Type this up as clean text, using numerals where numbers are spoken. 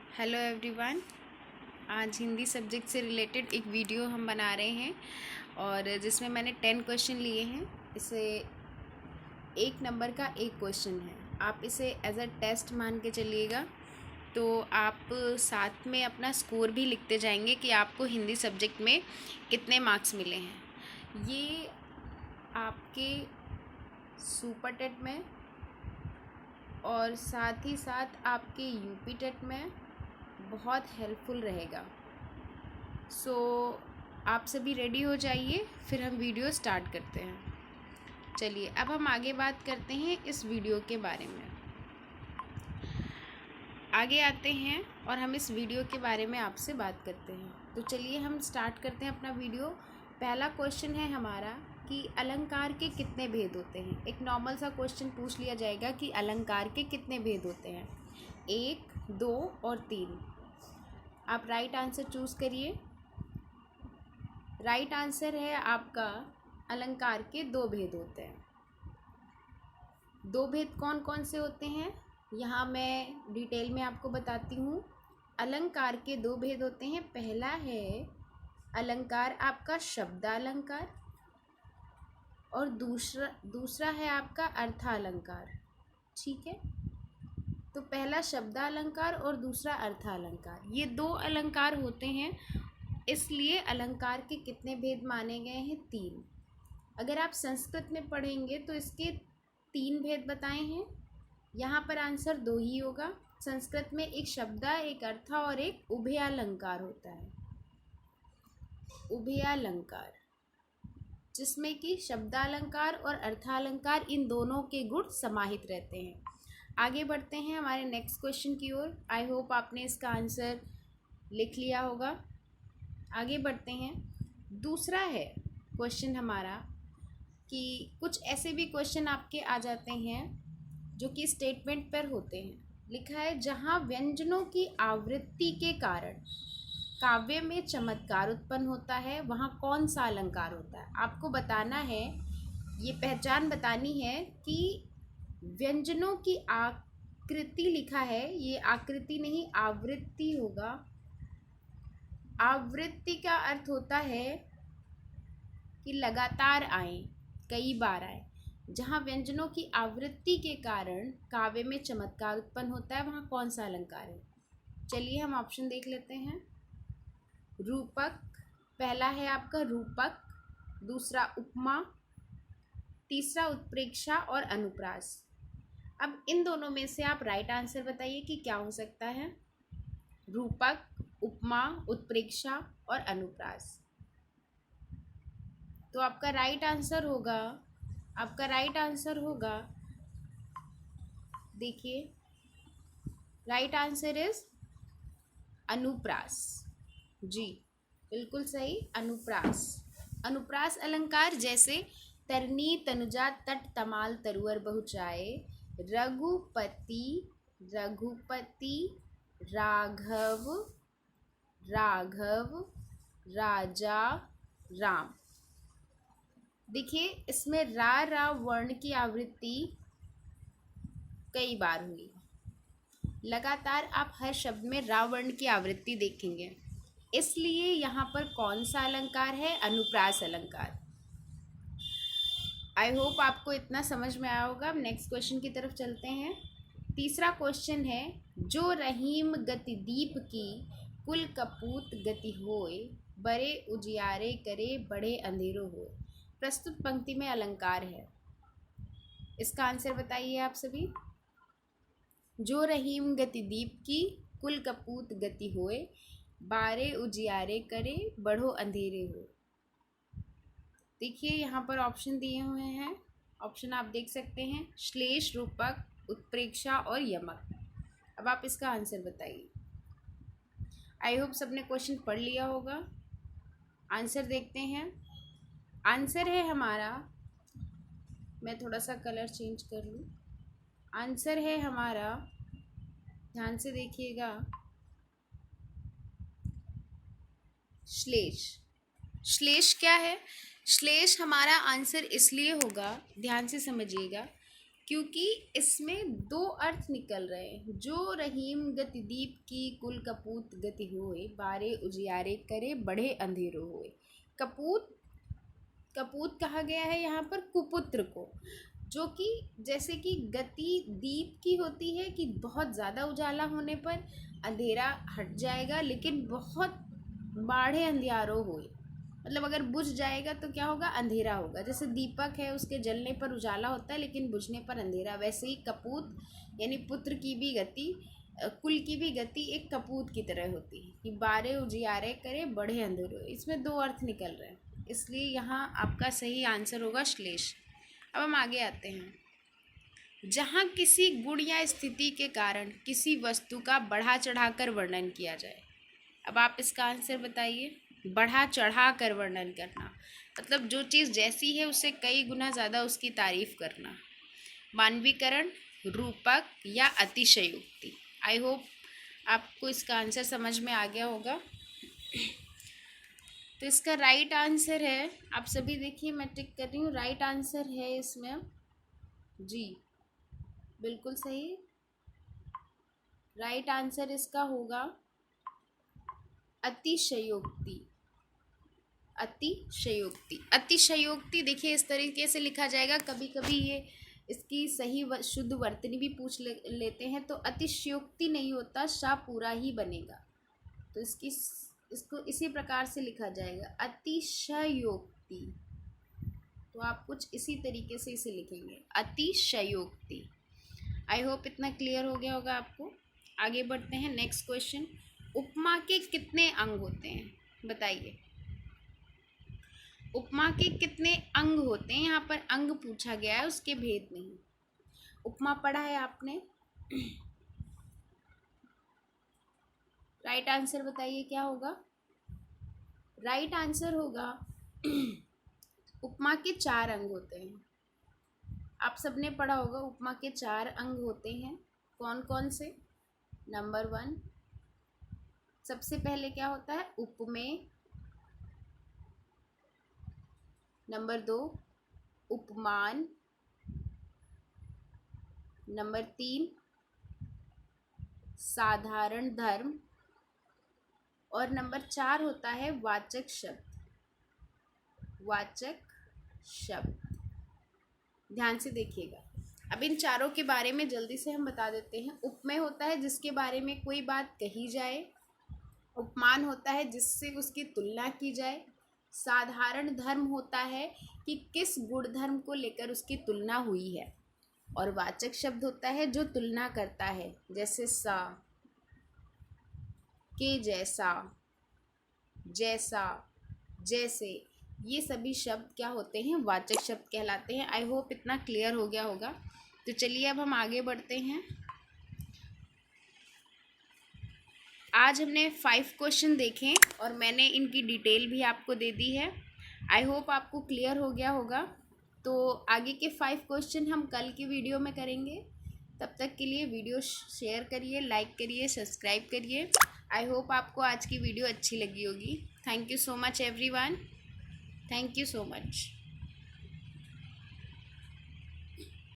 Hello everyone. आज Hindi subject से related एक वीडियो हम बना रहे हैं और जिसमें मैंने 10 क्वेश्चन लिए हैं। इसे एक नंबर का एक क्वेश्चन है, आप इसे एज अ टेस्ट मान के चलिएगा। तो आप साथ में अपना स्कोर भी लिखते जाएंगे कि आपको हिंदी सब्जेक्ट में कितने मार्क्स मिले हैं। ये आपके सुपर टेट में और साथ ही साथ आपके यूपी टेट में बहुत हेल्पफुल रहेगा। सो आप सभी रेडी हो जाइए, फिर हम वीडियो स्टार्ट करते हैं। चलिए अब हम आगे बात करते हैं इस वीडियो के बारे में। आगे आते हैं और हम इस वीडियो के बारे में आपसे बात करते हैं। तो चलिए हम स्टार्ट करते हैं अपना वीडियो। पहला क्वेश्चन है हमारा कि अलंकार के कितने भेद होते हैं। एक नॉर्मल सा क्वेश्चन पूछ लिया जाएगा कि अलंकार के कितने भेद होते हैं, 1, 2 और 3। आप राइट आंसर चूज़ करिए। राइट आंसर है आपका अलंकार के 2 भेद होते हैं। 2 भेद कौन कौन से होते हैं, यहाँ मैं डिटेल में आपको बताती हूँ। अलंकार के 2 भेद होते हैं। पहला है अलंकार आपका शब्दालंकार और दूसरा है आपका अर्थालंकार। ठीक है, तो पहला शब्दालंकार और दूसरा अर्थालंकार, ये 2 अलंकार होते हैं। इसलिए अलंकार के कितने भेद माने गए हैं, 3। अगर आप संस्कृत में पढ़ेंगे तो इसके 3 भेद बताए हैं। यहाँ पर आंसर 2 ही होगा। संस्कृत में एक शब्दा, एक अर्था और एक उभयालंकार होता है। उभयालंकार जिसमें कि शब्दालंकार और अर्थालंकार इन दोनों के गुण समाहित रहते हैं। आगे बढ़ते हैं हमारे नेक्स्ट क्वेश्चन की ओर। आई होप आपने इसका आंसर लिख लिया होगा। आगे बढ़ते हैं। दूसरा है क्वेश्चन हमारा कि कुछ ऐसे भी क्वेश्चन आपके आ जाते हैं जो कि स्टेटमेंट पर होते हैं। लिखा है जहाँ व्यंजनों की आवृत्ति के कारण काव्य में चमत्कार उत्पन्न होता है, वहाँ कौन सा अलंकार होता है। आपको बताना है, ये पहचान बतानी है कि व्यंजनों की आकृति लिखा है, ये आकृति नहीं आवृत्ति होगा। आवृत्ति का अर्थ होता है कि लगातार आए, कई बार आए। जहाँ व्यंजनों की आवृत्ति के कारण काव्य में चमत्कार उत्पन्न होता है, वहाँ कौन सा अलंकार है। चलिए हम ऑप्शन देख लेते हैं। रूपक, पहला है आपका रूपक, दूसरा उपमा, तीसरा उत्प्रेक्षा और अनुप्रास। अब इन दोनों में से आप राइट आंसर बताइए कि क्या हो सकता है। रूपक, उपमा, उत्प्रेक्षा और अनुप्रास। तो आपका राइट आंसर होगा, देखिए राइट आंसर इज अनुप्रास। जी बिल्कुल सही, अनुप्रास। अनुप्रास अलंकार जैसे तरनी तनुजा तट तमाल तरुअर बहुचाए, रघुपति रघुपति, राघव राघव, राजा राम। देखिए इसमें रा वर्ण की आवृत्ति कई बार हुई। लगातार आप हर शब्द में रा वर्ण की आवृत्ति देखेंगे। इसलिए यहाँ पर कौन सा अलंकार है, अनुप्रास अलंकार। आई होप आपको इतना समझ में आया होगा। अब नेक्स्ट क्वेश्चन की तरफ चलते हैं। तीसरा क्वेश्चन है जो रहीम गति दीप की, कुल कपूत गति होए, बड़े उजियारे करे बड़े अंधेरो होए। प्रस्तुत पंक्ति में अलंकार है, इसका आंसर बताइए आप सभी। जो रहीम गति दीप की, कुल कपूत गति होए, बारे उजियारे करे बढ़ो अंधेरे हो। देखिए यहाँ पर ऑप्शन दिए हुए हैं। ऑप्शन आप देख सकते हैं, श्लेष, रूपक, उत्प्रेक्षा और यमक। अब आप इसका आंसर बताइए। आई होप सबने क्वेश्चन पढ़ लिया होगा। आंसर देखते हैं। आंसर है हमारा, मैं थोड़ा सा कलर चेंज कर लूँ। आंसर है हमारा, ध्यान से देखिएगा, श्लेष। श्लेष क्या है, श्लेष हमारा आंसर इसलिए होगा, ध्यान से समझिएगा, क्योंकि इसमें दो अर्थ निकल रहे हैं। जो रहीम गतिदीप की कुल कपूत गति होए, बारे उजियारे करे बढ़े अंधेरो होए। कपूत कपूत कहा गया है यहाँ पर कुपुत्र को, जो कि जैसे कि गति दीप की होती है कि बहुत ज़्यादा उजाला होने पर अंधेरा हट जाएगा, लेकिन बहुत बाढ़े अंधियारों होए, मतलब अगर बुझ जाएगा तो क्या होगा, अंधेरा होगा। जैसे दीपक है, उसके जलने पर उजाला होता है लेकिन बुझने पर अंधेरा, वैसे ही कपूत यानी पुत्र की भी गति, कुल की भी गति एक कपूत की तरह होती है कि बारे उजियारे करे बढ़े अंधेरे। इसमें दो अर्थ निकल रहे हैं, इसलिए यहाँ आपका सही आंसर होगा श्लेष। अब हम आगे आते हैं। जहाँ किसी गुण या स्थिति के कारण किसी वस्तु का बढ़ा चढ़ाकर वर्णन किया जाए। अब आप इसका आंसर बताइए। बढ़ा चढ़ा कर वर्णन करना मतलब जो चीज़ जैसी है उससे कई गुना ज़्यादा उसकी तारीफ करना। मानवीकरण, रूपक या अतिशयोक्ति। आई होप आपको इसका आंसर समझ में आ गया होगा। तो इसका राइट आंसर है, आप सभी देखिए मैं टिक कर रही हूँ, राइट आंसर है इसमें जी, बिल्कुल सही। राइट आंसर इसका होगा अतिशयोक्ति। अतिशयोक्ति, अतिशयोक्ति देखिए इस तरीके से लिखा जाएगा। कभी कभी ये इसकी सही शुद्ध वर्तनी भी पूछ लेते हैं, तो अतिशयोक्ति नहीं होता, शा पूरा ही बनेगा। तो इसको इसी प्रकार से लिखा जाएगा, अतिशयोक्ति। तो आप कुछ इसी तरीके से इसे लिखेंगे, अतिशयोक्ति। आई होप इतना क्लियर हो गया होगा आपको। आगे बढ़ते हैं, नेक्स्ट क्वेश्चन। उपमा के कितने अंग होते हैं, बताइए। उपमा के कितने अंग होते हैं, यहाँ पर अंग पूछा गया है, उसके भेद नहीं। उपमा पढ़ा है आपने। राइट आंसर बताइए क्या होगा। राइट आंसर होगा उपमा के 4 अंग होते हैं। आप सबने पढ़ा होगा उपमा के 4 अंग होते हैं। कौन कौन से। नंबर 1, सबसे पहले क्या होता है, उपमेय। नंबर 2, उपमान। नंबर 3, साधारण धर्म। और नंबर 4 होता है वाचक शब्द। वाचक शब्द, ध्यान से देखिएगा। अब इन चारों के बारे में जल्दी से हम बता देते हैं। उपमेय होता है जिसके बारे में कोई बात कही जाए। उपमान होता है जिससे उसकी तुलना की जाए। साधारण धर्म होता है कि किस गुणधर्म को लेकर उसकी तुलना हुई है। और वाचक शब्द होता है जो तुलना करता है, जैसे सा, के जैसा, जैसा, जैसे, ये सभी शब्द क्या होते हैं, वाचक शब्द कहलाते हैं। आई होप इतना क्लियर हो गया होगा। तो चलिए अब हम आगे बढ़ते हैं। आज हमने 5 क्वेश्चन देखे और मैंने इनकी डिटेल भी आपको दे दी है। आई होप आपको क्लियर हो गया होगा। तो आगे के 5 क्वेश्चन हम कल की वीडियो में करेंगे। तब तक के लिए वीडियो शेयर करिए, लाइक करिए, सब्सक्राइब करिए। आई होप आपको आज की वीडियो अच्छी लगी होगी। Thank you so much everyone. Thank you so much.